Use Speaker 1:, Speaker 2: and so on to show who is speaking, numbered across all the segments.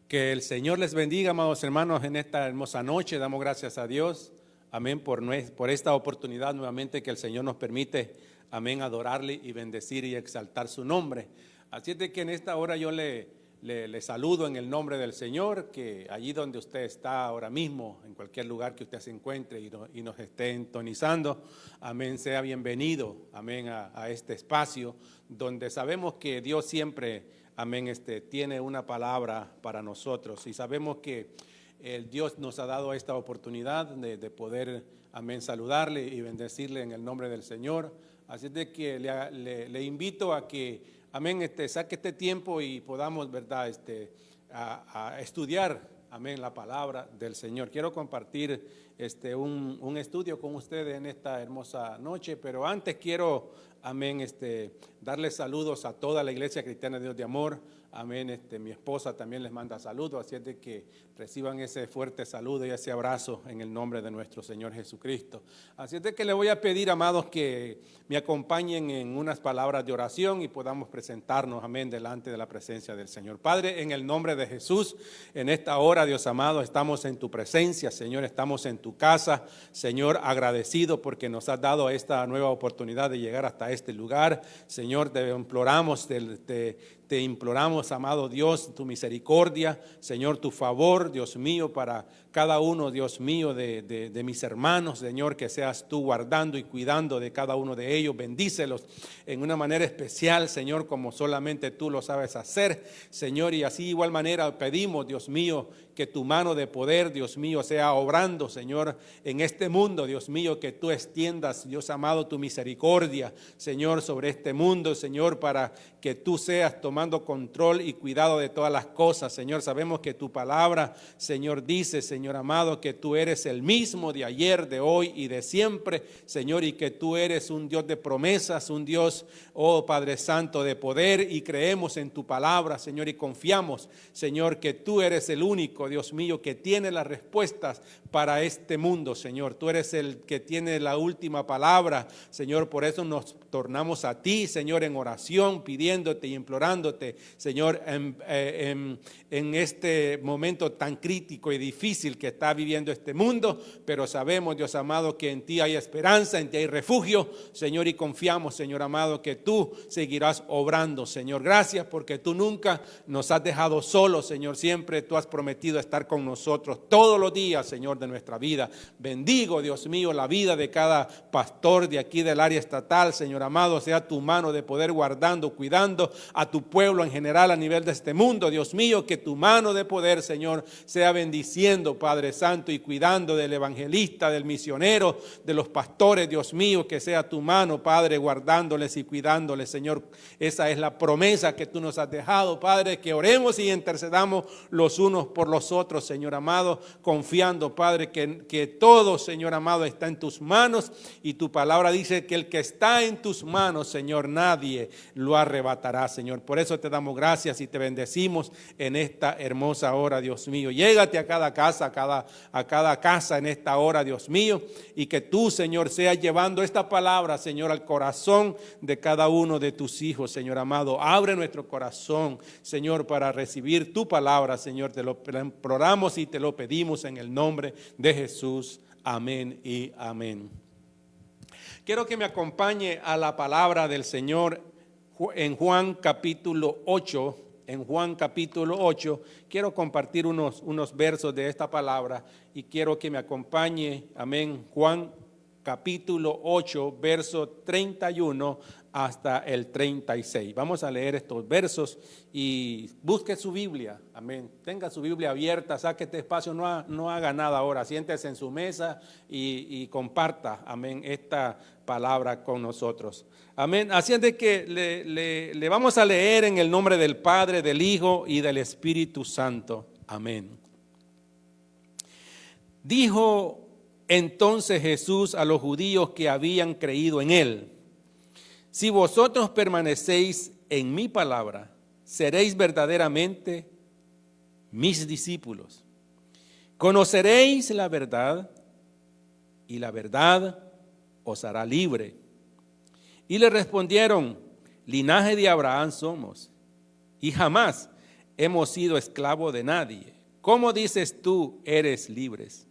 Speaker 1: Que el Señor les bendiga, amados hermanos, en esta hermosa noche. Damos gracias a Dios, amén, por esta oportunidad nuevamente que el Señor nos permite, amén, adorarle y bendecir y exaltar su nombre. Así es de que en esta hora yo le saludo en el nombre del Señor, que allí donde usted está ahora mismo, en cualquier lugar que usted se encuentre y nos esté entonizando, amén, sea bienvenido, amén, a este espacio donde sabemos que Dios siempre, amén, tiene una palabra para nosotros y sabemos que el Dios nos ha dado esta oportunidad de poder, amén, saludarle y bendecirle en el nombre del Señor. Así de que le invito a que, amén, saque este tiempo y podamos, verdad, a estudiar, amén, la palabra del Señor. Quiero compartir un estudio con ustedes en esta hermosa noche, pero antes quiero, amén, darles saludos a toda la Iglesia Cristiana de Dios de Amor. Amén, mi esposa también les manda saludos, así es de que reciban ese fuerte saludo y ese abrazo en el nombre de nuestro Señor Jesucristo. Así es de que le voy a pedir, amados, que me acompañen en unas palabras de oración y podamos presentarnos, amén, delante de la presencia del Señor. Padre, en el nombre de Jesús, en esta hora, Dios amado, estamos en tu presencia, Señor, estamos en tu casa, Señor, agradecido porque nos has dado esta nueva oportunidad de llegar hasta este lugar. Señor, te imploramos, te imploramos, amado Dios, tu misericordia, Señor, tu favor, Dios mío, para cada uno, Dios mío, de mis hermanos, Señor, que seas tú guardando y cuidando de cada uno de ellos. Bendícelos en una manera especial, Señor, como solamente tú lo sabes hacer, Señor, y así igual manera pedimos, Dios mío, que tu mano de poder, Dios mío, sea obrando, Señor, en este mundo, Dios mío, que tú extiendas, Dios amado, tu misericordia, Señor, sobre este mundo, Señor, para que tú seas tomando control y cuidado de todas las cosas, Señor. Sabemos que tu palabra, Señor, dice, Señor amado, que tú eres el mismo de ayer, de hoy y de siempre, Señor, y que tú eres un Dios de promesas, un Dios, oh Padre Santo, de poder, y creemos en tu palabra, Señor, y confiamos, Señor, que tú eres el único, Dios mío, que tiene las respuestas para este mundo, Señor. Tú eres el que tiene la última palabra, Señor. Por eso nos tornamos a ti, Señor, en oración, pidiéndote y implorándote, Señor, en este momento tan crítico y difícil que está viviendo este mundo. Pero sabemos, Dios amado, que en ti hay esperanza, en ti hay refugio, Señor, y confiamos, Señor amado, que tú seguirás obrando, Señor. Gracias porque tú nunca nos has dejado solos, Señor. Siempre tú has prometido estar con nosotros todos los días, Señor, de nuestra vida. Bendigo, Dios mío, la vida de cada pastor de aquí del área estatal, Señor amado. Sea tu mano de poder guardando, cuidando a tu pueblo en general a nivel de este mundo, Dios mío. Que tu mano de poder, Señor, sea bendiciendo, Padre Santo, y cuidando del evangelista, del misionero, de los pastores, Dios mío. Que sea tu mano, Padre, guardándoles y cuidándoles, Señor. Esa es la promesa que tú nos has dejado, Padre, que oremos y intercedamos los unos por los otros, Señor amado, confiando, Padre, que todo, Señor amado, está en tus manos, y tu palabra dice que el que está en tus manos, Señor, nadie lo arrebatará, Señor. Por eso te damos gracias y te bendecimos en esta hermosa hora, Dios mío. Llégate a cada casa, a cada casa en esta hora, Dios mío, y que tú, Señor, seas llevando esta palabra, Señor, al corazón de cada uno de tus hijos, Señor amado. Abre nuestro corazón, Señor, para recibir tu palabra, Señor. Te lo imploramos y te lo pedimos en el nombre de Jesús. Amén y amén. Quiero que me acompañe a la palabra del Señor en Juan capítulo 8. En Juan capítulo 8 quiero compartir unos versos de esta palabra y quiero que me acompañe, amén, Juan capítulo 8, verso 31 hasta el 36. Vamos a leer estos versos y busque su Biblia, amén. Tenga su Biblia abierta, saque este espacio, no haga nada ahora, siéntese en su mesa y comparta, amén, esta palabra con nosotros. Amén. Así es de que le vamos a leer en el nombre del Padre, del Hijo y del Espíritu Santo. Amén. Dijo entonces Jesús a los judíos que habían creído en él: si vosotros permanecéis en mi palabra, seréis verdaderamente mis discípulos. Conoceréis la verdad y la verdad os hará libre. Y le respondieron: linaje de Abraham somos, y jamás hemos sido esclavos de nadie. ¿Cómo dices tú, eres libres?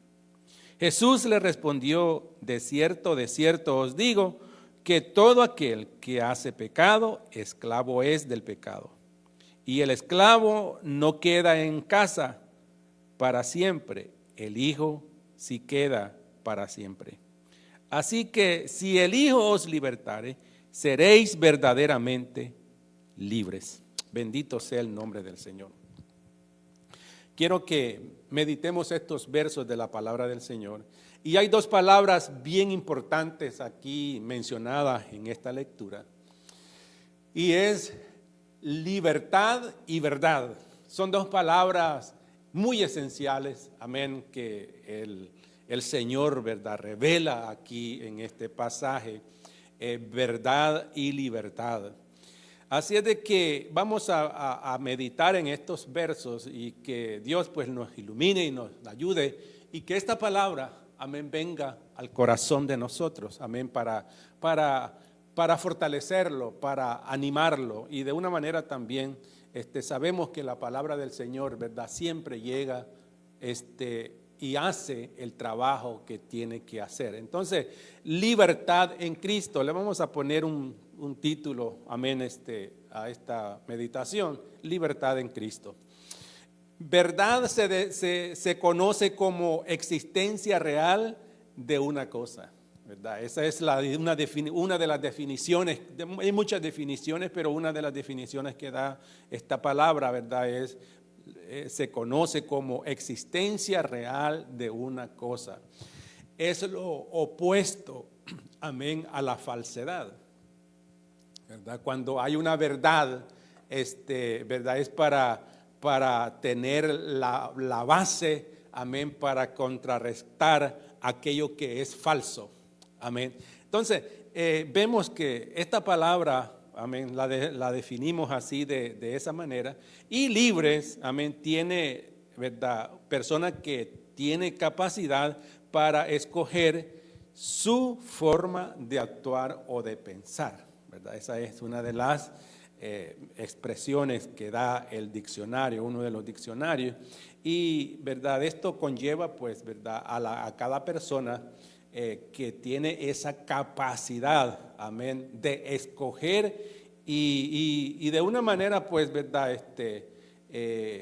Speaker 1: Jesús le respondió, de cierto os digo, que todo aquel que hace pecado, esclavo es del pecado. Y el esclavo no queda en casa para siempre, el Hijo sí queda para siempre. Así que si el Hijo os libertare, seréis verdaderamente libres. Bendito sea el nombre del Señor. Quiero que meditemos estos versos de la palabra del Señor. Y hay dos palabras bien importantes aquí mencionadas en esta lectura. Y es libertad y verdad. Son dos palabras muy esenciales, amén, que el Señor, ¿verdad?, revela aquí en este pasaje, verdad y libertad. Así es de que vamos a meditar en estos versos y que Dios pues nos ilumine y nos ayude y que esta palabra, amén, venga al corazón de nosotros, amén, para fortalecerlo, para animarlo y de una manera también sabemos que la palabra del Señor, ¿verdad?, siempre llega y hace el trabajo que tiene que hacer. Entonces, libertad en Cristo. Le vamos a poner un título, amén, a esta meditación, libertad en Cristo. Verdad se conoce como existencia real de una cosa, ¿verdad? Esa es una de las definiciones, hay muchas definiciones, pero una de las definiciones que da esta palabra, ¿verdad?, se conoce como existencia real de una cosa. Es lo opuesto, amén, a la falsedad, ¿verdad? Cuando hay una verdad, ¿verdad?, es para tener la base, amén, para contrarrestar aquello que es falso, amén. Entonces, vemos que esta palabra, amén, la definimos así de esa manera. Y libres, amén, tiene, ¿verdad?, persona que tiene capacidad para escoger su forma de actuar o de pensar, ¿verdad? Esa es una de las expresiones que da el diccionario, uno de los diccionarios. Y, ¿verdad?, esto conlleva, pues, ¿verdad?, a cada persona que tiene esa capacidad, amén, de escoger y de una manera, pues, ¿verdad?,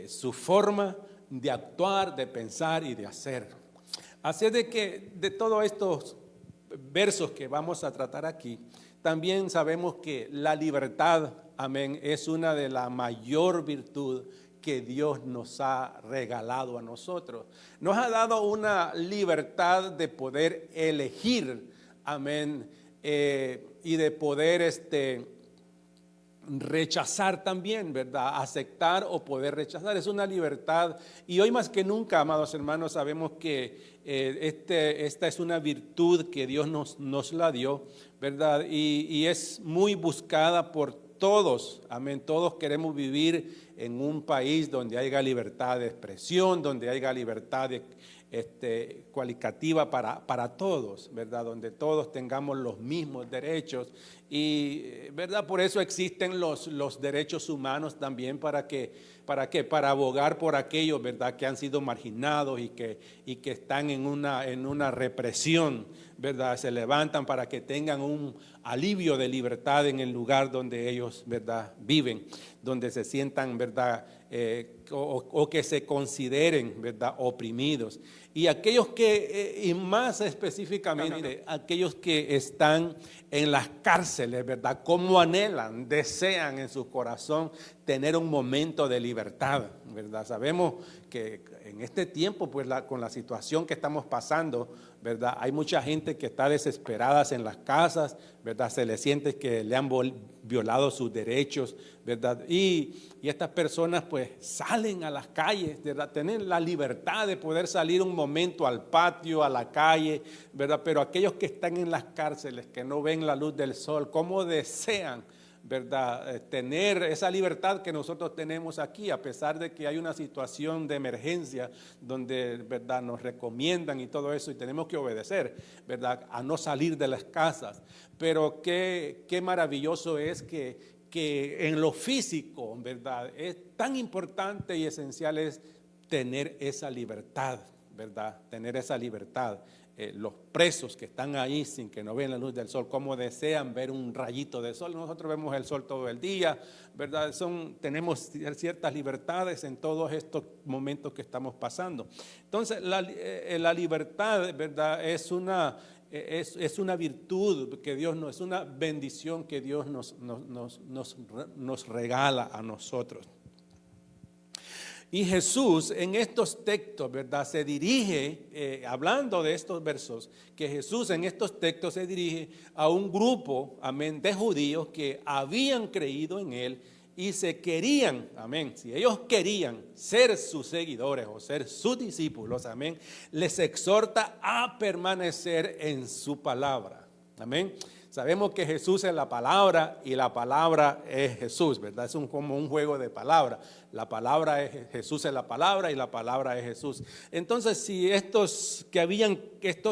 Speaker 1: su forma de actuar, de pensar y de hacer. Así es de que de todos estos versos que vamos a tratar aquí, también sabemos que la libertad, amén, es una de la mayor virtud que Dios nos ha regalado a nosotros. Nos ha dado una libertad de poder elegir, amén, y de poder rechazar también, ¿verdad? Aceptar o poder rechazar. Es una libertad. Y hoy más que nunca, amados hermanos, sabemos que esta es una virtud que Dios nos la dio, ¿verdad? Y es muy buscada por todos, amén. Todos queremos vivir en un país donde haya libertad de expresión, donde haya libertad cualitativa para todos, ¿verdad? Donde todos tengamos los mismos derechos y, ¿verdad? Por eso existen los derechos humanos también para abogar por aquellos, ¿verdad?, que han sido marginados y que están en una represión, ¿verdad? Se levantan para que tengan un alivio de libertad en el lugar donde ellos, ¿verdad?, viven, donde se sientan, ¿verdad?, o que se consideren, ¿verdad?, oprimidos. Y aquellos y más específicamente, aquellos que están en las cárceles, ¿verdad?, cómo anhelan, desean en su corazón tener un momento de libertad, ¿verdad? Sabemos que en este tiempo, pues con la situación que estamos pasando, ¿verdad?, hay mucha gente que está desesperada en las casas, ¿verdad? Se le siente que le han violado sus derechos, ¿verdad? Y estas personas pues salen a las calles, ¿verdad? Tienen la libertad de poder salir un momento al patio, a la calle, ¿verdad? Pero aquellos que están en las cárceles, que no ven la luz del sol, ¿cómo desean, ¿verdad?, tener esa libertad que nosotros tenemos aquí, a pesar de que hay una situación de emergencia donde, ¿verdad?, nos recomiendan y todo eso y tenemos que obedecer, ¿verdad?, a no salir de las casas? Pero qué maravilloso es que que en lo físico, ¿verdad? Es tan importante y esencial es tener esa libertad, ¿verdad? Tener esa libertad. Los presos que están ahí sin que no vean la luz del sol, como desean ver un rayito de sol. Nosotros vemos el sol todo el día, ¿verdad? Tenemos ciertas libertades en todos estos momentos que estamos pasando. Entonces, la libertad, ¿verdad? Es una virtud que Dios nos, es una bendición que Dios nos regala a nosotros. Y Jesús en estos textos, ¿verdad? Se dirige, hablando de estos versos, que Jesús en estos textos se dirige a un grupo, amén, de judíos que habían creído en Él y se querían, amén, si ellos querían ser sus seguidores o ser sus discípulos, amén, les exhorta a permanecer en su palabra, amén. Sabemos que Jesús es la palabra y la palabra es Jesús, ¿verdad? Es como un juego de palabras. La palabra es Jesús, es la palabra y la palabra es Jesús. Entonces, si estos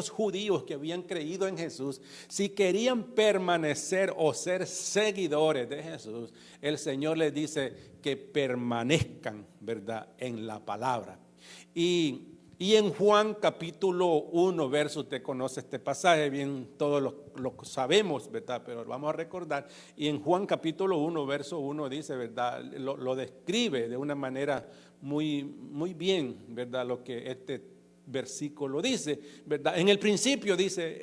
Speaker 1: judíos que habían creído en Jesús, si querían permanecer o ser seguidores de Jesús, el Señor les dice que permanezcan, ¿verdad?, en la palabra. Y en Juan capítulo 1, verso, usted conoce este pasaje, bien todos lo sabemos, ¿verdad? Pero vamos a recordar. Y en Juan capítulo 1, verso 1 dice, ¿verdad? Lo describe de una manera muy, muy bien, ¿verdad? Lo que este versículo dice, ¿verdad? En el principio dice,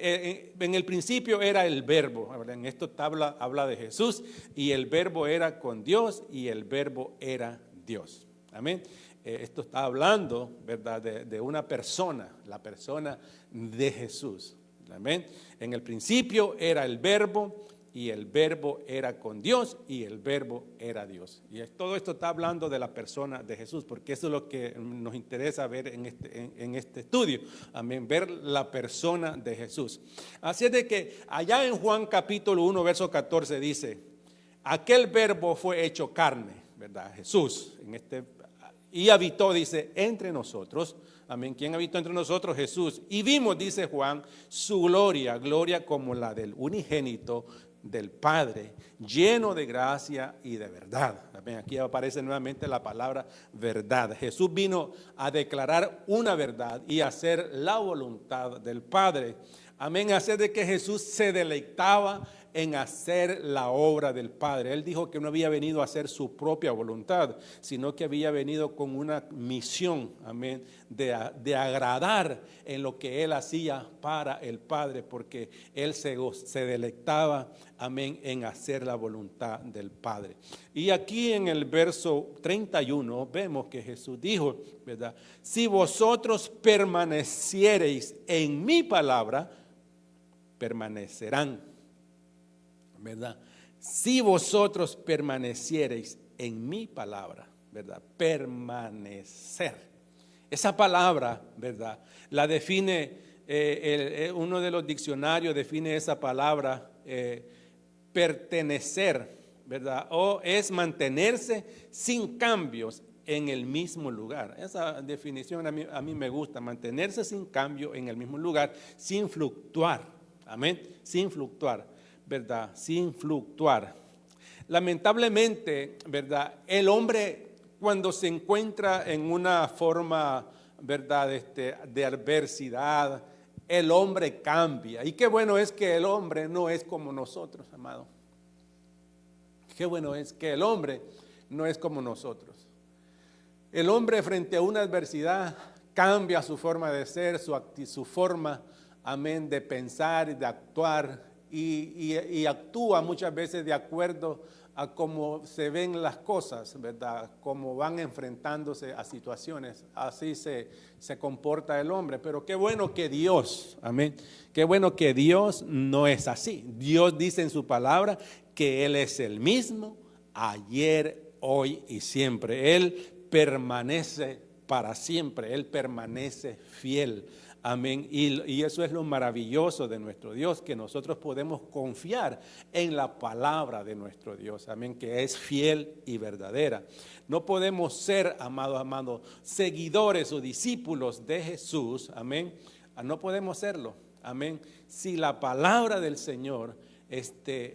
Speaker 1: en el principio era el verbo, ¿verdad? En esta tabla habla de Jesús y el verbo era con Dios y el verbo era Dios. Amén. Esto está hablando, ¿verdad?, de una persona, la persona de Jesús. Amén. En el principio era el verbo y el verbo era con Dios y el verbo era Dios. Y todo esto está hablando de la persona de Jesús, porque eso es lo que nos interesa ver en este estudio. Amén. Ver la persona de Jesús. Así es de que allá en Juan capítulo 1, verso 14 dice, aquel verbo fue hecho carne, ¿verdad? Jesús, y habitó, dice, entre nosotros. Amén. ¿Quién habitó entre nosotros? Jesús. Y vimos, dice Juan, su gloria como la del unigénito del Padre, lleno de gracia y de verdad. Amén. Aquí aparece nuevamente la palabra verdad. Jesús vino a declarar una verdad y a hacer la voluntad del Padre. Amén. Así de que Jesús se deleitaba en hacer la obra del Padre. Él dijo que no había venido a hacer su propia voluntad, sino que había venido con una misión, amén, de agradar en lo que Él hacía para el Padre, porque Él se deleitaba, amén, en hacer la voluntad del Padre. Y aquí en el verso 31 vemos que Jesús dijo, ¿verdad? Si vosotros permaneciereis en mi palabra, permanecerán, ¿verdad? Si vosotros permaneciereis en mi palabra, ¿verdad? Permanecer. Esa palabra, ¿verdad? La define, uno de los diccionarios define esa palabra, pertenecer, ¿verdad? O es mantenerse sin cambios en el mismo lugar. Esa definición a mí me gusta, mantenerse sin cambio en el mismo lugar, sin fluctuar. Amén, sin fluctuar, ¿verdad? Sin fluctuar. Lamentablemente, ¿verdad? El hombre cuando se encuentra en una forma, ¿verdad?, de adversidad, el hombre cambia. Y qué bueno es que el hombre no es como nosotros, amado. Qué bueno es que el hombre no es como nosotros. El hombre frente a una adversidad cambia su forma de ser, su forma, amén, de pensar y de actuar y actúa muchas veces de acuerdo a cómo se ven las cosas, ¿verdad? Cómo van enfrentándose a situaciones. Así se comporta el hombre. Pero qué bueno que Dios, amén, qué bueno que Dios no es así. Dios dice en su palabra que Él es el mismo ayer, hoy y siempre. Él permanece para siempre, Él permanece fiel. Amén. Y eso es lo maravilloso de nuestro Dios, que nosotros podemos confiar en la palabra de nuestro Dios. Amén. Que es fiel y verdadera. No podemos ser, amados, seguidores o discípulos de Jesús. Amén. No podemos serlo. Amén. Si la palabra del Señor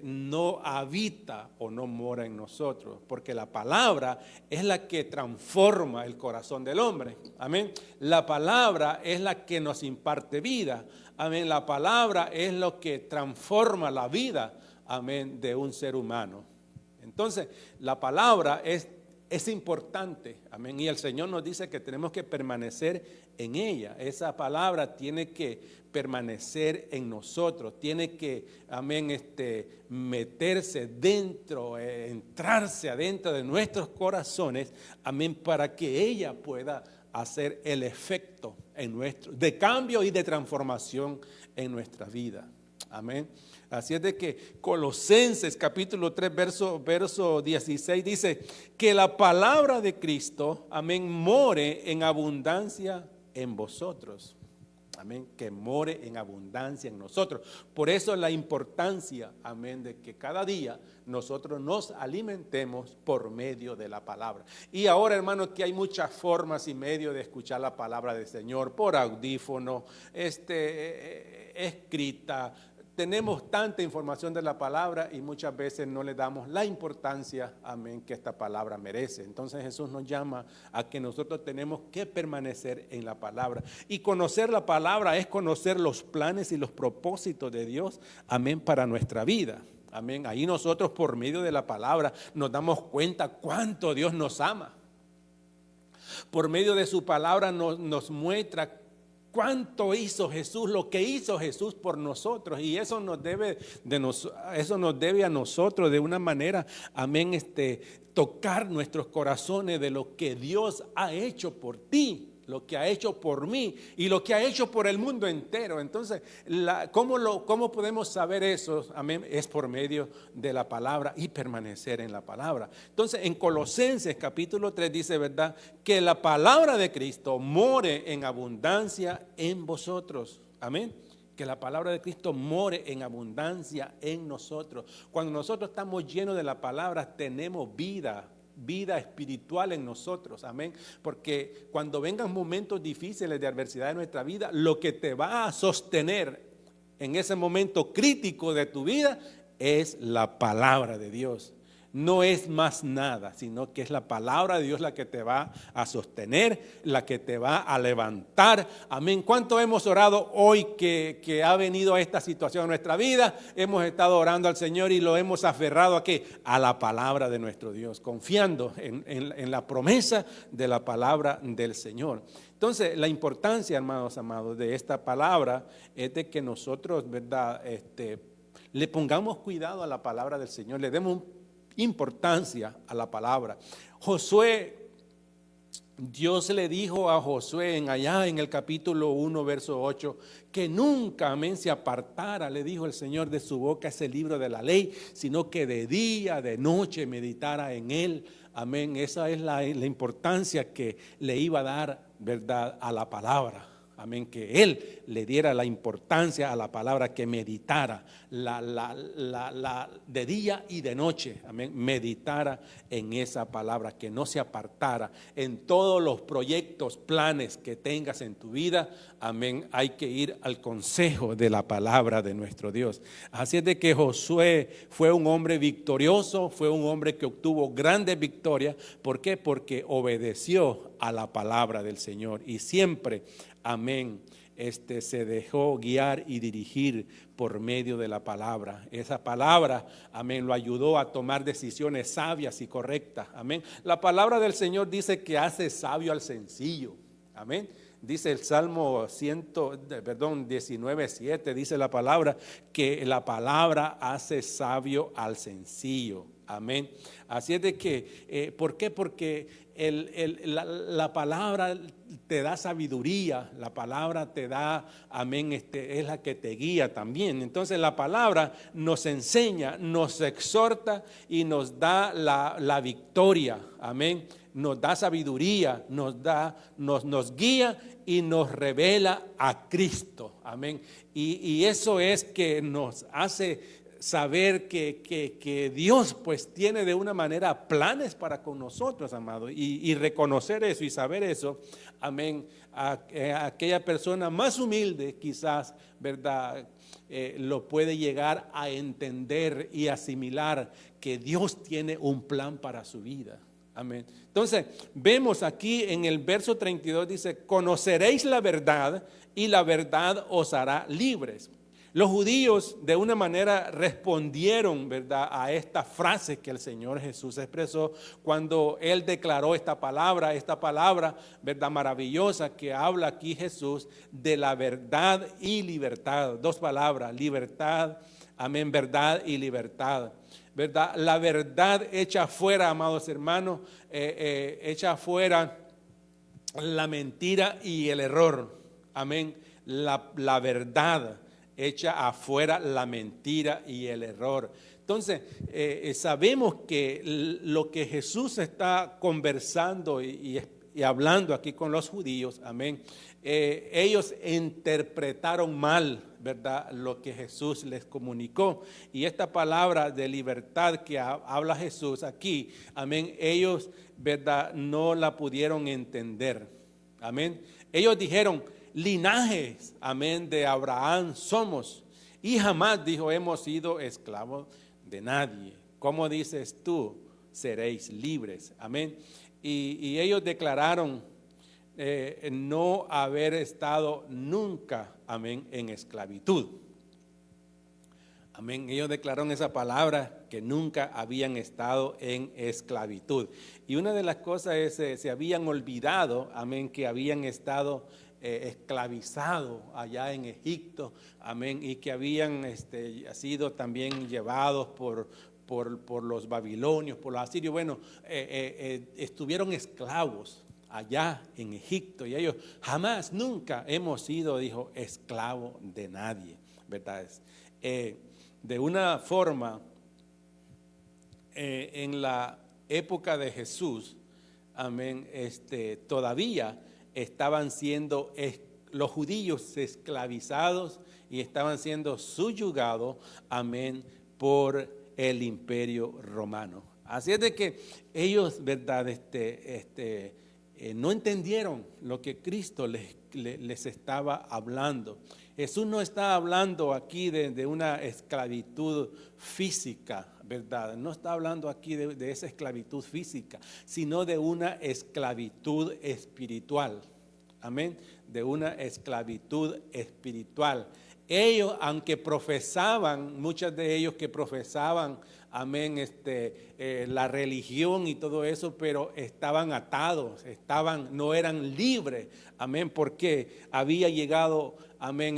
Speaker 1: no habita o no mora en nosotros, porque la palabra es la que transforma el corazón del hombre. Amén. La palabra es la que nos imparte vida. Amén. La palabra es lo que transforma la vida, amén, de un ser humano. Entonces, la palabra es importante, amén, y el Señor nos dice que tenemos que permanecer en ella. Esa palabra tiene que permanecer en nosotros, tiene que, amén, meterse dentro, entrarse adentro de nuestros corazones, amén, para que ella pueda hacer el efecto de cambio y de transformación en nuestra vida. Amén. Así es de que Colosenses capítulo 3 verso 16 dice que la palabra de Cristo, amén, more en abundancia en vosotros. Amén, que more en abundancia en nosotros. Por eso la importancia, amén, de que cada día nosotros nos alimentemos por medio de la palabra. Y ahora, hermanos, que hay muchas formas y medios de escuchar la palabra del Señor, por audífono, escrita. Tenemos tanta información de la palabra y muchas veces no le damos la importancia, amén, que esta palabra merece. Entonces Jesús nos llama a que nosotros tenemos que permanecer en la palabra. Y conocer la palabra es conocer los planes y los propósitos de Dios, amén, para nuestra vida. Amén. Ahí nosotros por medio de la palabra nos damos cuenta cuánto Dios nos ama. Por medio de su palabra nos muestra cuánto hizo Jesús, lo que hizo Jesús por nosotros, y eso nos debe a nosotros de una manera, amén, tocar nuestros corazones de lo que Dios ha hecho por ti, lo que ha hecho por mí y lo que ha hecho por el mundo entero. Entonces, ¿cómo podemos saber eso? Amén, es por medio de la palabra y permanecer en la palabra. Entonces, en Colosenses capítulo 3 dice, ¿verdad?, que la palabra de Cristo more en abundancia en vosotros. Amén. Que la palabra de Cristo more en abundancia en nosotros. Cuando nosotros estamos llenos de la palabra, tenemos vida espiritual en nosotros, amén, porque cuando vengan momentos difíciles de adversidad en nuestra vida, lo que te va a sostener en ese momento crítico de tu vida es la palabra de Dios. No es más nada, sino que es la palabra de Dios la que te va a sostener, la que te va a levantar. Amén. ¿Cuánto hemos orado hoy que ha venido esta situación en nuestra vida? Hemos estado orando al Señor y lo hemos aferrado ¿a qué? A la palabra de nuestro Dios, confiando en la promesa de la palabra del Señor. Entonces, la importancia, hermanos amados, de esta palabra es de que nosotros, ¿verdad?, le pongamos cuidado a la palabra del Señor, le demos importancia a la palabra. Dios le dijo a Josué allá en el capítulo 1 verso 8 que nunca, amén, se apartara, le dijo el Señor, de su boca ese libro de la ley, sino que de día, de noche meditara en él. Amén. Esa es la importancia que le iba a dar, ¿verdad?, a la palabra. Amén, que él le diera la importancia a la palabra, que meditara de día y de noche, amén, meditara en esa palabra, que no se apartara en todos los proyectos, planes que tengas en tu vida, amén, hay que ir al consejo de la palabra de nuestro Dios. Así es de que Josué fue un hombre victorioso, fue un hombre que obtuvo grandes victorias. ¿Por qué? Porque obedeció a la palabra del Señor y siempre, amén, se dejó guiar y dirigir por medio de la palabra. Esa palabra, amén, lo ayudó a tomar decisiones sabias y correctas. Amén. La palabra del Señor dice que hace sabio al sencillo. Amén. Dice el Salmo 19:7, dice la palabra, que la palabra hace sabio al sencillo. Amén. Así es de que, ¿por qué? Porque la palabra te da sabiduría, la palabra te da, amén, es la que te guía también. Entonces la palabra nos enseña, nos exhorta y nos da la victoria, amén. Nos da sabiduría, nos guía y nos revela a Cristo, amén. Y eso es que nos hace saber que Dios pues tiene de una manera planes para con nosotros, amado, y reconocer eso y saber eso, amén, a aquella persona más humilde quizás, ¿verdad? Lo puede llegar a entender y asimilar que Dios tiene un plan para su vida. Amén. Entonces, vemos aquí en el verso 32, dice, conoceréis la verdad y la verdad os hará libres. Los judíos de una manera respondieron, ¿verdad?, a esta frase que el Señor Jesús expresó cuando Él declaró esta palabra, ¿verdad?, maravillosa que habla aquí Jesús de la verdad y libertad. Dos palabras, libertad, amén, verdad y libertad. ¿Verdad? La verdad echa afuera, amados hermanos, echa afuera la mentira y el error. Amén. La verdad echa afuera la mentira y el error. Entonces, sabemos que lo que Jesús está conversando y hablando aquí con los judíos, amén, ellos interpretaron mal, ¿verdad?, lo que Jesús les comunicó. Y esta palabra de libertad que habla Jesús aquí, amén, ellos, ¿verdad?, no la pudieron entender. Amén. Ellos dijeron, linajes, amén, de Abraham somos. Y jamás, dijo, hemos sido esclavos de nadie. ¿Cómo dices tú? Seréis libres. Amén. Y ellos declararon no haber estado nunca, amén, en esclavitud. Amén. Ellos declararon esa palabra que nunca habían estado en esclavitud. Y una de las cosas es, se habían olvidado, amén, que habían estado esclavizados allá en Egipto, amén, y que habían sido también llevados por los babilonios, por los asirios. Bueno, estuvieron esclavos allá en Egipto y ellos jamás, nunca hemos sido, dijo, esclavo de nadie, ¿verdad? De una forma, en la época de Jesús, amén, todavía estaban siendo los judíos esclavizados y estaban siendo subyugados, amén, por el imperio romano. Así es de que ellos, ¿verdad?, no entendieron lo que Cristo les estaba hablando. Jesús no está hablando aquí de una esclavitud física, ¿verdad? No está hablando aquí de esa esclavitud física, sino de una esclavitud espiritual. Amén. De una esclavitud espiritual. Ellos, aunque profesaban, muchos de ellos que profesaban, amén, la religión y todo eso, pero estaban atados, no eran libres, amén, porque había llegado, amén,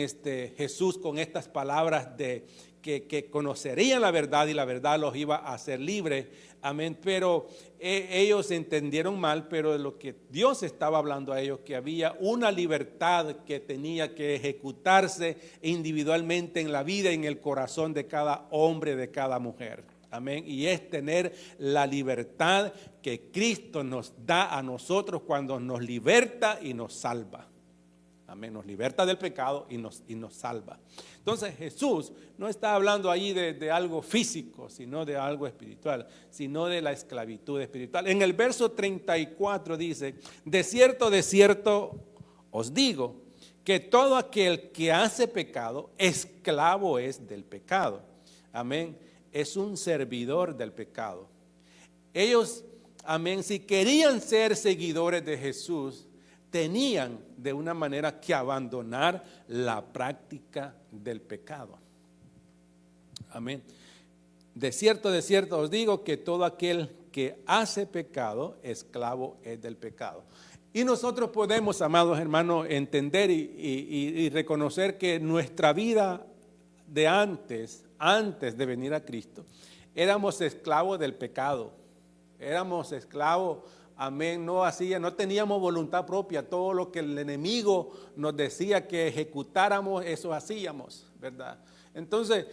Speaker 1: Jesús con estas palabras de que conocerían la verdad y la verdad los iba a hacer libres, amén, pero ellos entendieron mal, pero de lo que Dios estaba hablando a ellos, que había una libertad que tenía que ejecutarse individualmente en la vida y en el corazón de cada hombre, de cada mujer. Amén. Y es tener la libertad que Cristo nos da a nosotros cuando nos liberta y nos salva. Amén. Nos liberta del pecado y nos salva. Entonces Jesús no está hablando ahí de algo físico, sino de algo espiritual, sino de la esclavitud espiritual. En el verso 34 dice, de cierto os digo, que todo aquel que hace pecado, esclavo es del pecado. Amén. Es un servidor del pecado. Ellos, amén, si querían ser seguidores de Jesús, tenían de una manera que abandonar la práctica del pecado. Amén. De cierto os digo que todo aquel que hace pecado, esclavo es del pecado. Y nosotros podemos, amados hermanos, entender y reconocer que nuestra vida de antes de venir a Cristo, éramos esclavos del pecado. Éramos esclavos, amén, no teníamos voluntad propia. Todo lo que el enemigo nos decía que ejecutáramos, eso hacíamos, ¿verdad? Entonces,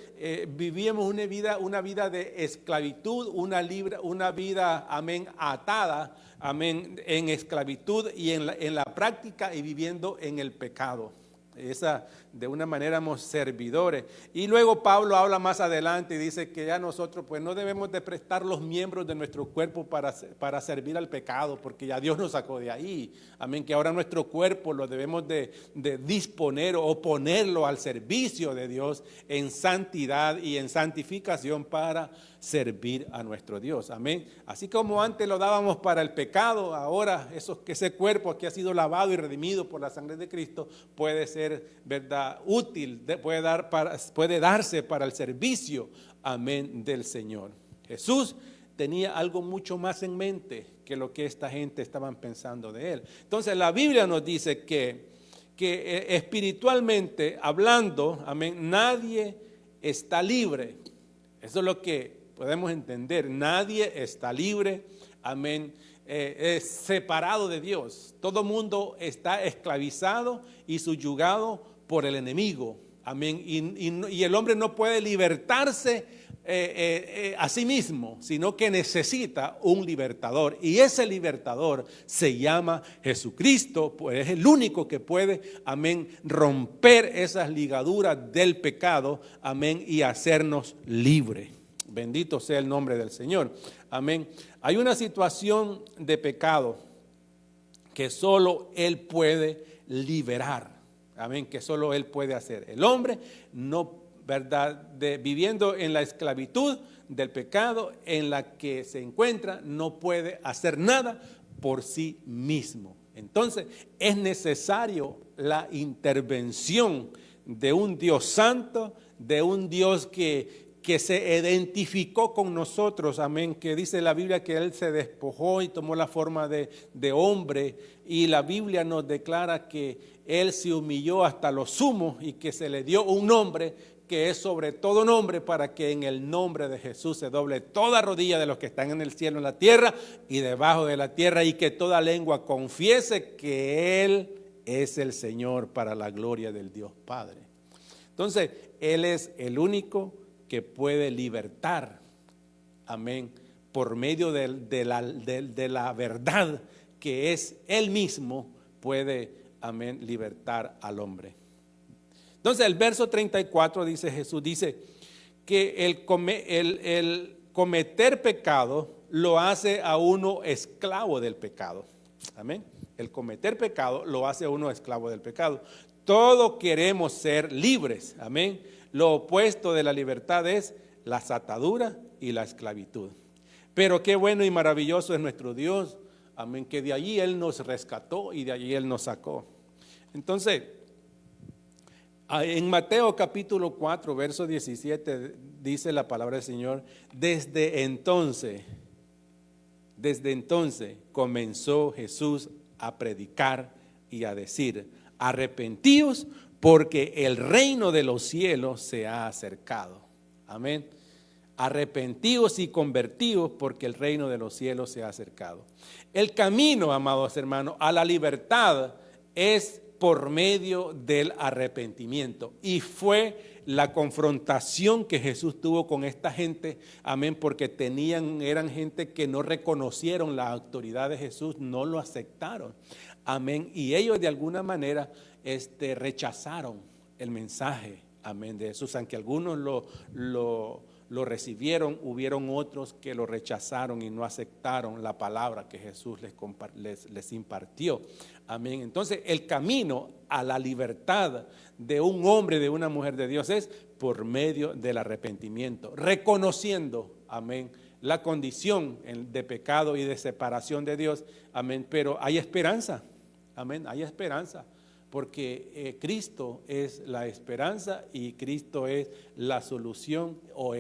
Speaker 1: vivíamos una vida de esclavitud, una vida, amén, atada, amén, en esclavitud y en la práctica y viviendo en el pecado. De una manera éramos servidores. Y luego Pablo habla más adelante y dice que ya nosotros pues no debemos de prestar los miembros de nuestro cuerpo para servir al pecado, porque ya Dios nos sacó de ahí. Amén, que ahora nuestro cuerpo lo debemos de disponer o ponerlo al servicio de Dios en santidad y en santificación para servir a nuestro Dios. Amén. Así como antes lo dábamos para el pecado, ahora ese cuerpo que ha sido lavado y redimido por la sangre de Cristo puede ser, ¿verdad?, útil, puede darse para el servicio, amén, del Señor. Jesús tenía algo mucho más en mente que lo que esta gente estaban pensando de él. Entonces la Biblia nos dice que espiritualmente hablando, amén, nadie está libre. Eso es lo que podemos entender. Nadie está libre, amén, es separado de Dios. Todo mundo está esclavizado y subyugado por el enemigo, amén, y el hombre no puede libertarse a sí mismo, sino que necesita un libertador, y ese libertador se llama Jesucristo, pues es el único que puede, amén, romper esas ligaduras del pecado, amén, y hacernos libres. Bendito sea el nombre del Señor, amén. Hay una situación de pecado que solo Él puede liberar, amén, que solo Él puede hacer. El hombre no, ¿verdad?, viviendo en la esclavitud del pecado en la que se encuentra, no puede hacer nada por sí mismo. Entonces es necesario la intervención de un Dios santo, de un Dios que se identificó con nosotros, amén, que dice la Biblia que Él se despojó y tomó la forma de hombre, y la Biblia nos declara que Él se humilló hasta lo sumo y que se le dio un nombre que es sobre todo nombre, para que en el nombre de Jesús se doble toda rodilla de los que están en el cielo, en la tierra y debajo de la tierra, y que toda lengua confiese que Él es el Señor, para la gloria del Dios Padre. Entonces, Él es el único que puede libertar, amén, por medio de la verdad que es Él mismo, puede, amén, libertar al hombre. Entonces el verso 34 dice, Jesús dice que el cometer pecado lo hace a uno esclavo del pecado, amén. El cometer pecado lo hace a uno esclavo del pecado. Todos queremos ser libres, amén. Lo opuesto de la libertad es las ataduras y la esclavitud. Pero qué bueno y maravilloso es nuestro Dios, amén, que de allí Él nos rescató y de allí Él nos sacó. Entonces, en Mateo capítulo 4, verso 17, dice la palabra del Señor: desde entonces comenzó Jesús a predicar y a decir: arrepentíos, porque el reino de los cielos se ha acercado. Amén. Arrepentíos y convertíos, porque el reino de los cielos se ha acercado. El camino, amados hermanos, a la libertad es por medio del arrepentimiento. Y fue la confrontación que Jesús tuvo con esta gente, amén, porque eran gente que no reconocieron la autoridad de Jesús, no lo aceptaron, amén, y ellos de alguna manera rechazaron el mensaje, amén, de Jesús. Aunque algunos lo recibieron, hubieron otros que lo rechazaron y no aceptaron la palabra que Jesús les impartió, amén. Entonces el camino a la libertad de un hombre, de una mujer de Dios, es por medio del arrepentimiento, reconociendo, amén, la condición de pecado y de separación de Dios, amén. Pero hay esperanza, amén, hay esperanza, porque Cristo es la esperanza y Cristo es la solución, o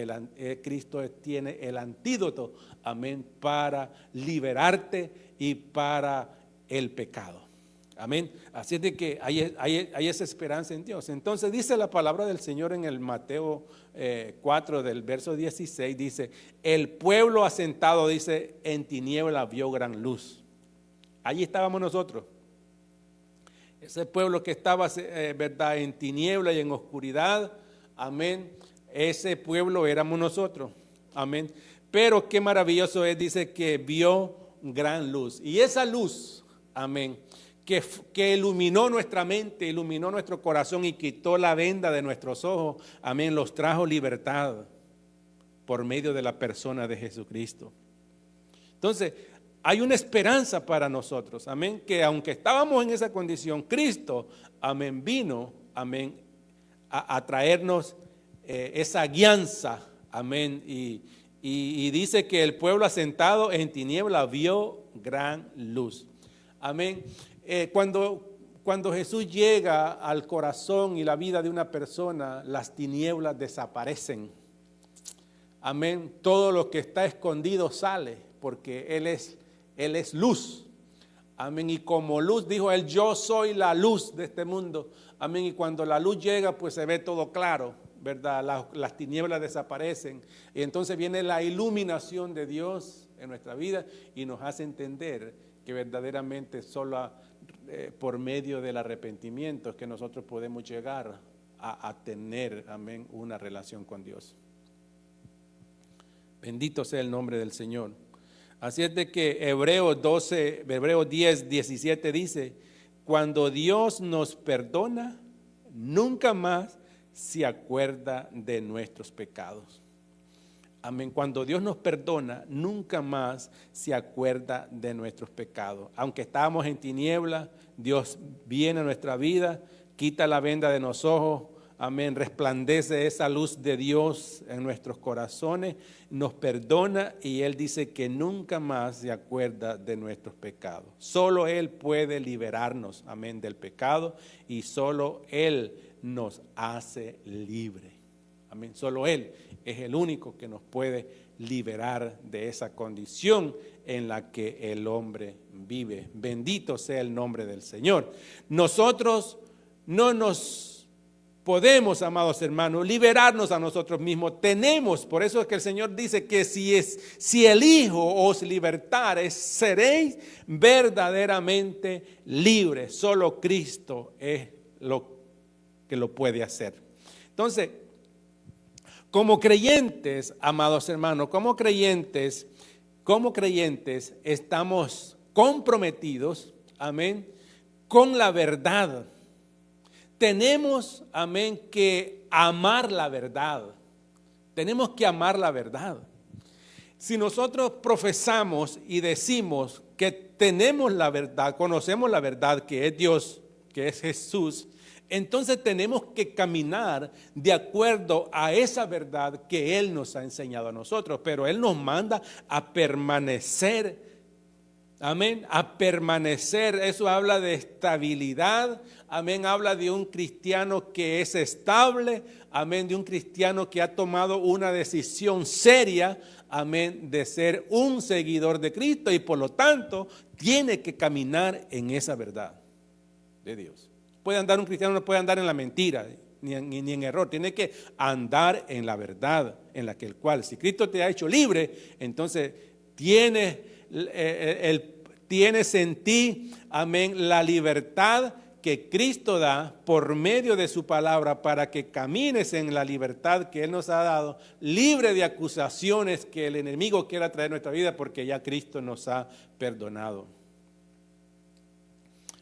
Speaker 1: Cristo tiene el antídoto, amén, para liberarte y para el pecado, amén. Así es de que hay esa esperanza en Dios. Entonces dice la palabra del Señor en el Mateo 4 del verso 16, dice: el pueblo asentado, dice, en tiniebla vio gran luz. Allí estábamos nosotros. Ese pueblo que estaba, verdad, en tiniebla y en oscuridad, amén, ese pueblo éramos nosotros, amén. Pero qué maravilloso es, dice, que vio gran luz. Y esa luz, amén, que iluminó nuestra mente, iluminó nuestro corazón y quitó la venda de nuestros ojos, amén, los trajo libertad por medio de la persona de Jesucristo. Entonces, hay una esperanza para nosotros, amén, que aunque estábamos en esa condición, Cristo, amén, vino, amén, a traernos esa guianza, amén, y dice que el pueblo asentado en tiniebla vio gran luz, amén. Cuando Jesús llega al corazón y la vida de una persona, las tinieblas desaparecen, amén, todo lo que está escondido sale, porque Él es luz, amén, y como luz, dijo Él, yo soy la luz de este mundo, amén, y cuando la luz llega, pues se ve todo claro, ¿verdad? Las tinieblas desaparecen, y entonces viene la iluminación de Dios en nuestra vida, y nos hace entender que verdaderamente solo por medio del arrepentimiento es que nosotros podemos llegar a tener, amén, una relación con Dios. Bendito sea el nombre del Señor. Así es de que Hebreos 10, 17 dice, cuando Dios nos perdona, nunca más se acuerda de nuestros pecados. Amén. Cuando Dios nos perdona, nunca más se acuerda de nuestros pecados. Aunque estábamos en tinieblas, Dios viene a nuestra vida, quita la venda de los ojos, amén, resplandece esa luz de Dios en nuestros corazones, nos perdona y Él dice que nunca más se acuerda de nuestros pecados. Solo Él puede liberarnos, amén, del pecado y solo Él nos hace libre. Amén, solo Él es el único que nos puede liberar de esa condición en la que el hombre vive. Bendito sea el nombre del Señor. Nosotros no nos podemos, amados hermanos, liberarnos a nosotros mismos. Tenemos, por eso es que el Señor dice que si el Hijo os libertare, seréis verdaderamente libres. Solo Cristo es lo que lo puede hacer. Entonces, como creyentes, amados hermanos, como creyentes estamos comprometidos, amén, con la verdad. Tenemos, amén, que amar la verdad. Tenemos que amar la verdad. Si nosotros profesamos y decimos que tenemos la verdad, conocemos la verdad que es Dios, que es Jesús, entonces tenemos que caminar de acuerdo a esa verdad que Él nos ha enseñado a nosotros. Pero Él nos manda a permanecer, amén, a permanecer. Eso habla de estabilidad, amén, habla de un cristiano que es estable, amén, de un cristiano que ha tomado una decisión seria, amén, de ser un seguidor de Cristo y por lo tanto tiene que caminar en esa verdad de Dios. Un cristiano no puede andar en la mentira ni en error, tiene que andar en la verdad en la que el cual, si Cristo te ha hecho libre, entonces tienes en ti, amén, la libertad que Cristo da por medio de su palabra para que camines en la libertad que Él nos ha dado, libre de acusaciones que el enemigo quiera traer a nuestra vida porque ya Cristo nos ha perdonado.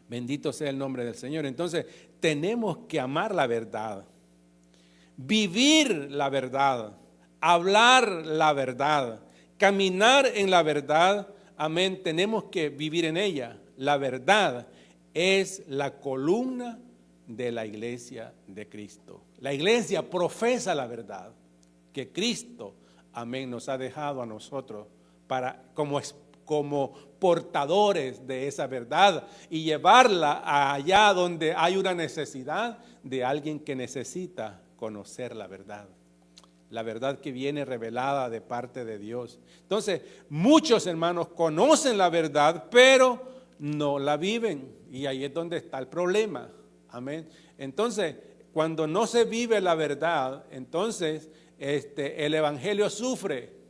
Speaker 1: Bendito sea el nombre del Señor. Entonces, tenemos que amar la verdad, vivir la verdad, hablar la verdad, caminar en la verdad. Amén, tenemos que vivir en ella. La verdad es la columna de la iglesia de Cristo. La iglesia profesa la verdad que Cristo, amén, nos ha dejado a nosotros para como portadores de esa verdad y llevarla allá donde hay una necesidad de alguien que necesita conocer la verdad que viene revelada de parte de Dios. Entonces, muchos hermanos conocen la verdad, pero no la viven y ahí es donde está el problema. Amén. Entonces, cuando no se vive la verdad, entonces el evangelio sufre.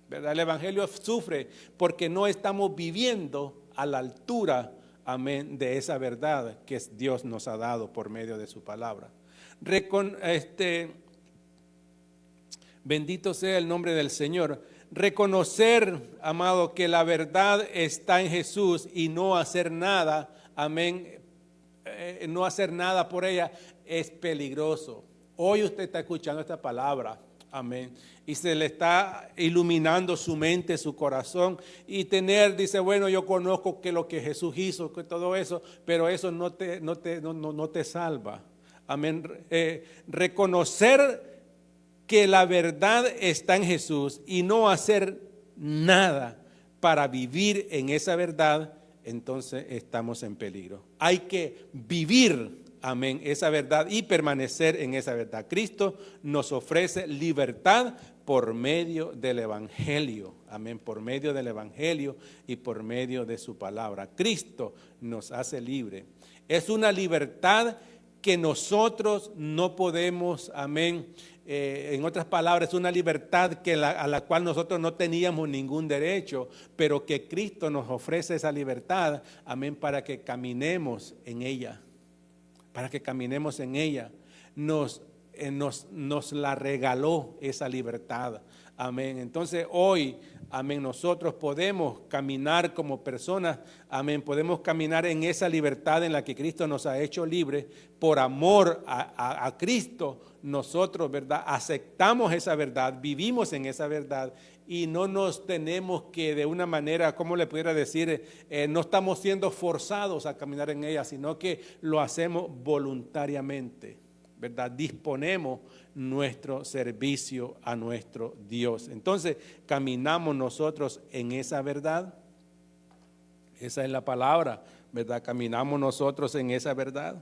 Speaker 1: ¿Verdad? El evangelio sufre porque no estamos viviendo a la altura, amén, de esa verdad que Dios nos ha dado por medio de su palabra. Bendito sea el nombre del Señor. Reconocer, amado, que la verdad está en Jesús y no hacer nada, amén, no hacer nada por ella, es peligroso. Hoy usted está escuchando esta palabra, amén, y se le está iluminando su mente, su corazón, y dice, bueno, yo conozco que lo que Jesús hizo, que todo eso, pero eso no te salva. Amén. Reconocer que la verdad está en Jesús y no hacer nada para vivir en esa verdad, entonces estamos en peligro. Hay que vivir, amén, esa verdad y permanecer en esa verdad. Cristo nos ofrece libertad por medio del Evangelio, amén, por medio del Evangelio y por medio de su palabra. Cristo nos hace libre. Es una libertad que nosotros no podemos, amén, en otras palabras, una libertad a la cual nosotros no teníamos ningún derecho, pero que Cristo nos ofrece esa libertad, amén, para que caminemos en ella, para que caminemos en ella. Nos la regaló esa libertad, amén. Entonces hoy, amén, nosotros podemos caminar como personas, amén, podemos caminar en esa libertad en la que Cristo nos ha hecho libres. Por amor a Cristo, nosotros, ¿verdad?, aceptamos esa verdad, vivimos en esa verdad y no nos tenemos que de una manera, ¿cómo le pudiera decir? No estamos siendo forzados a caminar en ella, sino que lo hacemos voluntariamente, ¿verdad? Disponemos nuestro servicio a nuestro Dios. Entonces, caminamos nosotros en esa verdad. Esa es la palabra, ¿verdad? Caminamos nosotros en esa verdad.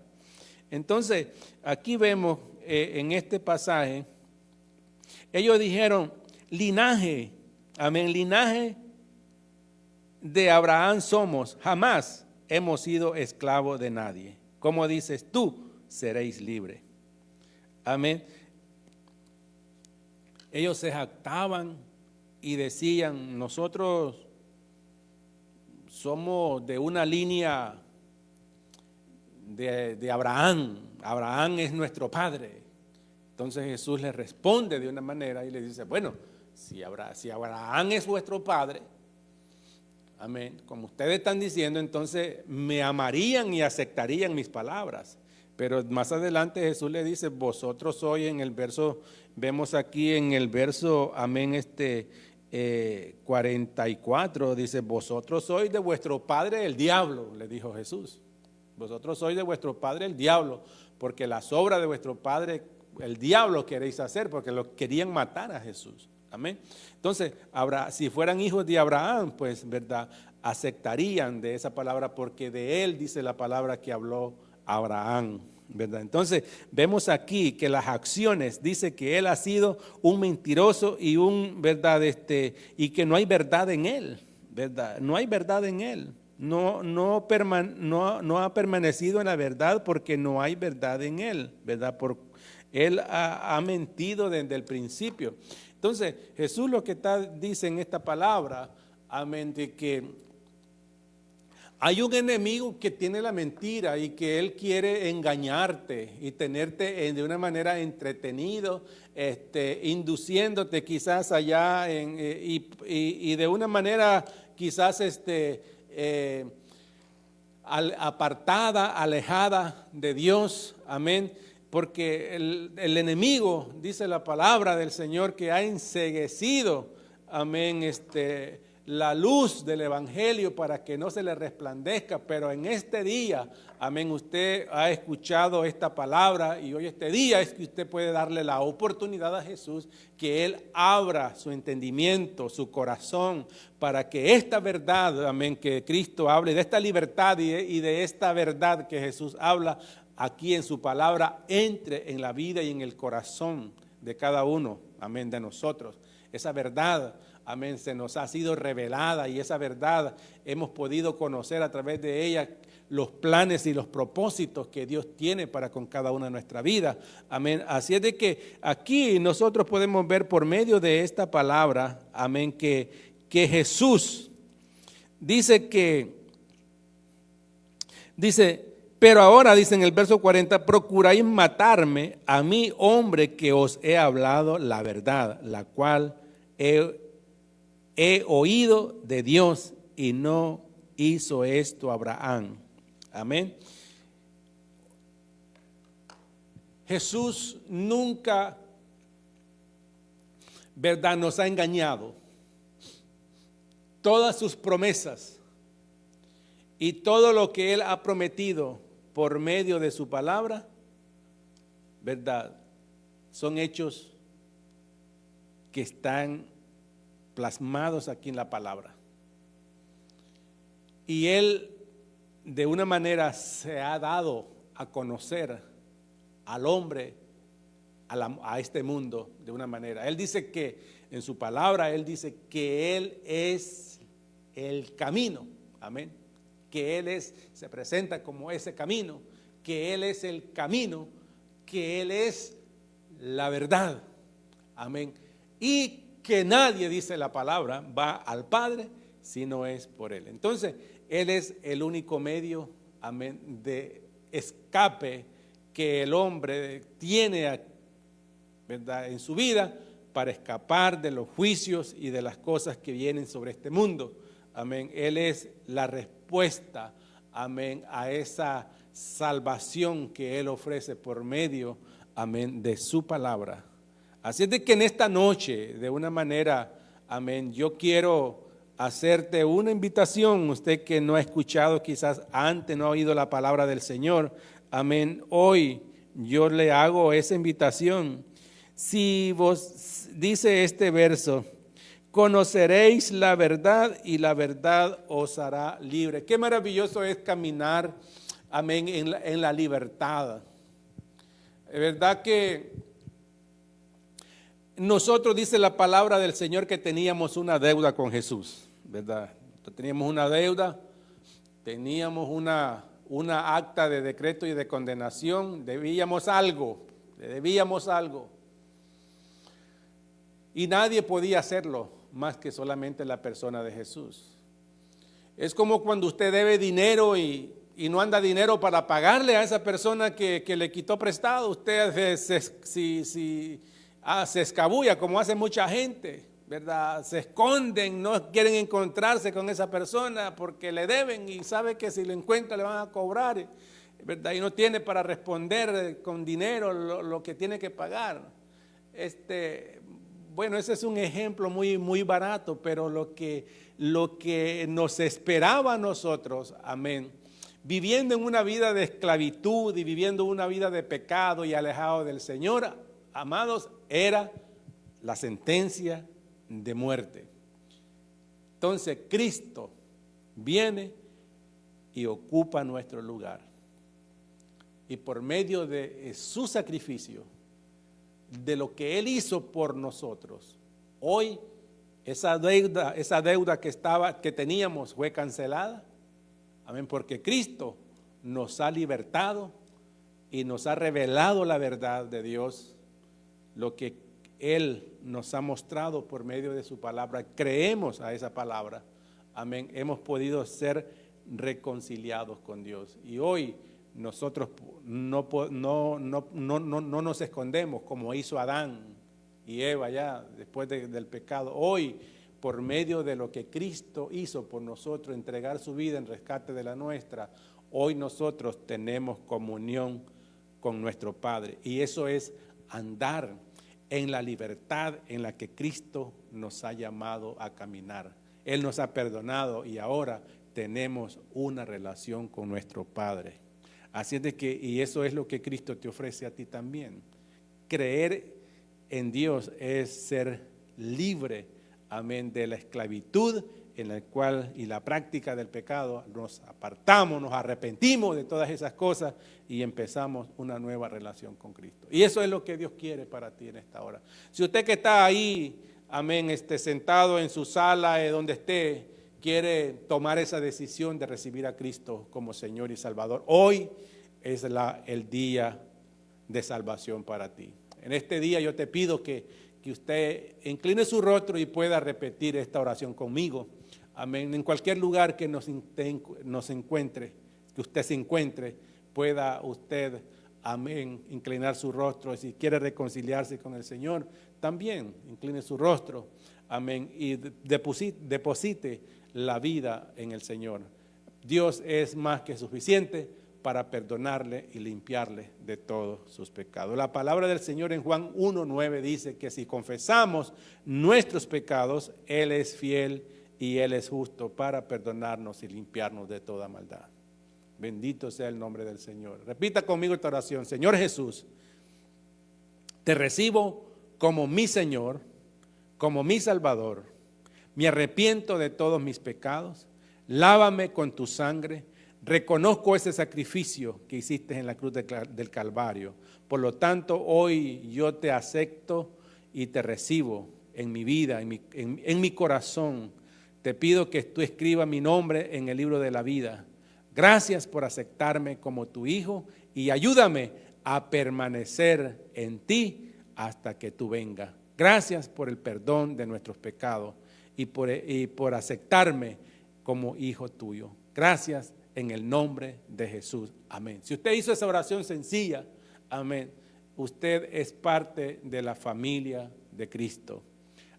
Speaker 1: Entonces, aquí vemos en este pasaje, ellos dijeron, linaje, amén, linaje de Abraham somos, jamás hemos sido esclavos de nadie. Como dices tú, seréis libres. Amén. Ellos se jactaban y decían, nosotros somos de una línea de Abraham. Abraham es nuestro padre. Entonces Jesús les responde de una manera y les dice, bueno, si Abraham es vuestro padre, amén, como ustedes están diciendo, entonces me amarían y aceptarían mis palabras. Pero más adelante Jesús le dice, vosotros sois, en el verso, vemos aquí en el verso, amén, 44, dice, vosotros sois de vuestro padre el diablo, le dijo Jesús. Vosotros sois de vuestro padre el diablo, porque las obras de vuestro padre el diablo queréis hacer, porque lo querían matar a Jesús. Amén. Entonces, si fueran hijos de Abraham, pues, ¿verdad?, aceptarían de esa palabra, porque de él dice la palabra que habló Abraham, ¿verdad? Entonces, vemos aquí que las acciones, dice que él ha sido un mentiroso y ¿verdad?, y que no hay verdad en él, ¿verdad? No hay verdad en él. No ha permanecido en la verdad porque no hay verdad en él, ¿verdad? Él ha mentido desde el principio. Entonces, Jesús lo que dice en esta palabra, amén, de que hay un enemigo que tiene la mentira y que él quiere engañarte y tenerte de una manera entretenido, induciéndote quizás allá y de una manera quizás apartada, alejada de Dios, amén, porque el enemigo, dice la palabra del Señor, que ha enceguecido, amén, la luz del Evangelio para que no se le resplandezca, pero en este día, amén, usted ha escuchado esta palabra y hoy este día es que usted puede darle la oportunidad a Jesús que Él abra su entendimiento, su corazón, para que esta verdad, amén, que Cristo hable, de esta libertad y de esta verdad que Jesús habla aquí en su palabra, entre en la vida y en el corazón de cada uno, amén, de nosotros. Esa verdad, amén, se nos ha sido revelada y esa verdad hemos podido conocer a través de ella los planes y los propósitos que Dios tiene para con cada una de nuestra vida. Amén. Así es de que aquí nosotros podemos ver por medio de esta palabra, amén, que Jesús dice pero ahora, dice en el verso 40, procuráis matarme a mí, hombre, que os he hablado la verdad, la cual he oído de Dios, y no hizo esto Abraham. Amén. Jesús nunca, ¿verdad?, nos ha engañado. Todas sus promesas y todo lo que Él ha prometido por medio de su palabra, ¿verdad?, son hechos que están plasmados aquí en la palabra. Y Él de una manera se ha dado a conocer al hombre, a este mundo de una manera. Él dice que en su palabra, Él dice que Él es el camino. Amén. Que Él se presenta como ese camino, que Él es el camino, que Él es la verdad. Amén. Y que nadie, dice la palabra, va al Padre si no es por Él. Entonces, Él es el único medio, amén, de escape que el hombre tiene, ¿verdad?, en su vida para escapar de los juicios y de las cosas que vienen sobre este mundo. Amén. Él es la respuesta, amén, a esa salvación que Él ofrece por medio, amén, de su palabra. Así es de que en esta noche, de una manera, amén, yo quiero hacerte una invitación, usted que no ha escuchado quizás antes, no ha oído la palabra del Señor, amén, hoy yo le hago esa invitación. Si vos, dice este verso, conoceréis la verdad y la verdad os hará libre. Qué maravilloso es caminar, amén, en la libertad. Es verdad que nosotros, dice la palabra del Señor, que teníamos una deuda con Jesús, ¿verdad? Teníamos una deuda, teníamos una acta de decreto y de condenación, debíamos algo. Y nadie podía hacerlo más que solamente la persona de Jesús. Es como cuando usted debe dinero y no anda dinero para pagarle a esa persona que le quitó prestado. Usted se escabulla, como hace mucha gente, ¿verdad? Se esconden, no quieren encontrarse con esa persona porque le deben y sabe que si lo encuentra le van a cobrar, ¿verdad? Y no tiene para responder con dinero lo que tiene que pagar. Bueno, ese es un ejemplo muy, muy barato, pero lo que nos esperaba a nosotros, amén, viviendo en una vida de esclavitud y viviendo una vida de pecado y alejado del Señor, amados, era la sentencia de muerte. Entonces Cristo viene y ocupa nuestro lugar. Y por medio de su sacrificio, de lo que Él hizo por nosotros, hoy esa deuda que teníamos fue cancelada. Amén, porque Cristo nos ha libertado y nos ha revelado la verdad de Dios, lo que Él nos ha mostrado por medio de su palabra. Creemos a esa palabra. Amén. Hemos podido ser reconciliados con Dios. Y hoy nosotros no nos escondemos como hizo Adán y Eva ya después del pecado. Hoy, por medio de lo que Cristo hizo por nosotros, entregar su vida en rescate de la nuestra, hoy nosotros tenemos comunión con nuestro Padre. Y eso es andar en la libertad en la que Cristo nos ha llamado a caminar. Él nos ha perdonado y ahora tenemos una relación con nuestro Padre. Así es de que, y eso es lo que Cristo te ofrece a ti también. Creer en Dios es ser libre, amén, de la esclavitud en la cual y la práctica del pecado. Nos apartamos, nos arrepentimos de todas esas cosas y empezamos una nueva relación con Cristo. Y eso es lo que Dios quiere para ti en esta hora. Si usted que está ahí, amén, sentado en su sala, donde esté, quiere tomar esa decisión de recibir a Cristo como Señor y Salvador, hoy es el día de salvación para ti. En este día yo te pido que usted incline su rostro y pueda repetir esta oración conmigo. Amén. En cualquier lugar que nos encuentre, que usted se encuentre, pueda usted, amén, inclinar su rostro. Si quiere reconciliarse con el Señor, también incline su rostro, amén, y deposite la vida en el Señor. Dios es más que suficiente para perdonarle y limpiarle de todos sus pecados. La palabra del Señor en Juan 1:9 dice que si confesamos nuestros pecados, Él es fiel y Él es justo para perdonarnos y limpiarnos de toda maldad. Bendito sea el nombre del Señor. Repita conmigo esta oración. Señor Jesús, te recibo como mi Señor, como mi Salvador. Me arrepiento de todos mis pecados. Lávame con tu sangre. Reconozco ese sacrificio que hiciste en la cruz del Calvario. Por lo tanto, hoy yo te acepto y te recibo en mi vida, en mi corazón. Te pido que tú escribas mi nombre en el libro de la vida. Gracias por aceptarme como tu hijo y ayúdame a permanecer en ti hasta que tú vengas. Gracias por el perdón de nuestros pecados y por aceptarme como hijo tuyo. Gracias en el nombre de Jesús. Amén. Si usted hizo esa oración sencilla, amén, usted es parte de la familia de Cristo.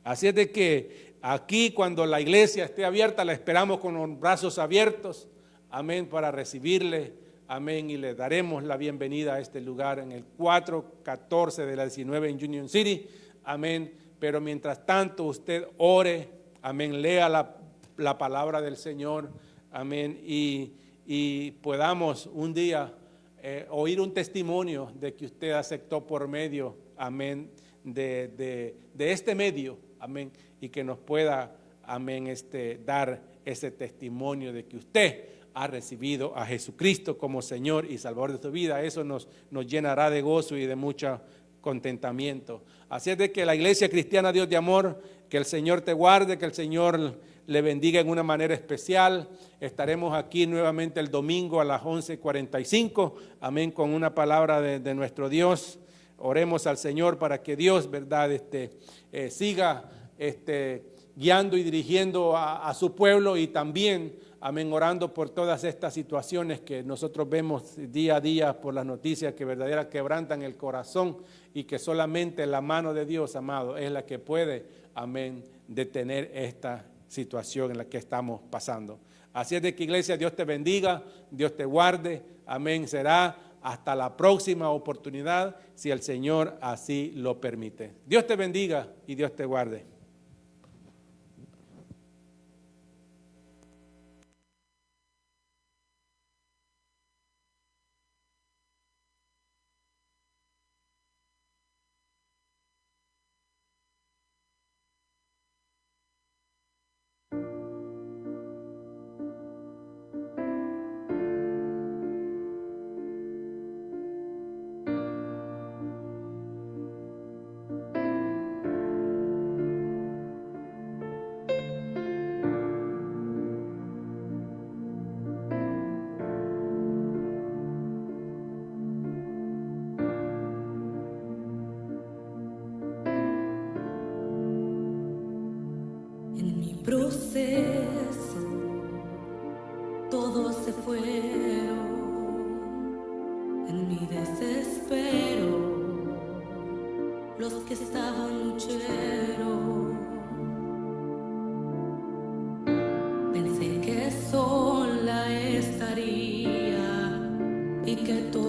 Speaker 1: Así es de que aquí cuando la iglesia esté abierta, la esperamos con los brazos abiertos, amén, para recibirle, amén, y le daremos la bienvenida a este lugar en el 414 de la 19 en Union City, amén. Pero mientras tanto usted ore, amén, lea la palabra del Señor, amén, y podamos un día oír un testimonio de que usted aceptó por medio, amén, de este medio, amén, y que nos pueda, amén, dar ese testimonio de que usted ha recibido a Jesucristo como Señor y Salvador de su vida. Eso nos llenará de gozo y de mucho contentamiento. Así es de que la Iglesia Cristiana Dios de Amor, que el Señor te guarde, que el Señor le bendiga en una manera especial. Estaremos aquí nuevamente el domingo a las 11:45, amén, con una palabra de nuestro Dios. Oremos al Señor para que Dios, verdad, siga guiando y dirigiendo a su pueblo, y también, amén, orando por todas estas situaciones que nosotros vemos día a día por las noticias que verdaderamente quebrantan el corazón, y que solamente la mano de Dios, amado, es la que puede, amén, detener esta situación en la que estamos pasando. Así es de que, iglesia, Dios te bendiga, Dios te guarde, amén. Será hasta la próxima oportunidad, si el Señor así lo permite. Dios te bendiga y Dios te guarde.
Speaker 2: En mi proceso todos se fueron, en mi desespero los que estaban lucheros. Pensé que sola estaría y que todo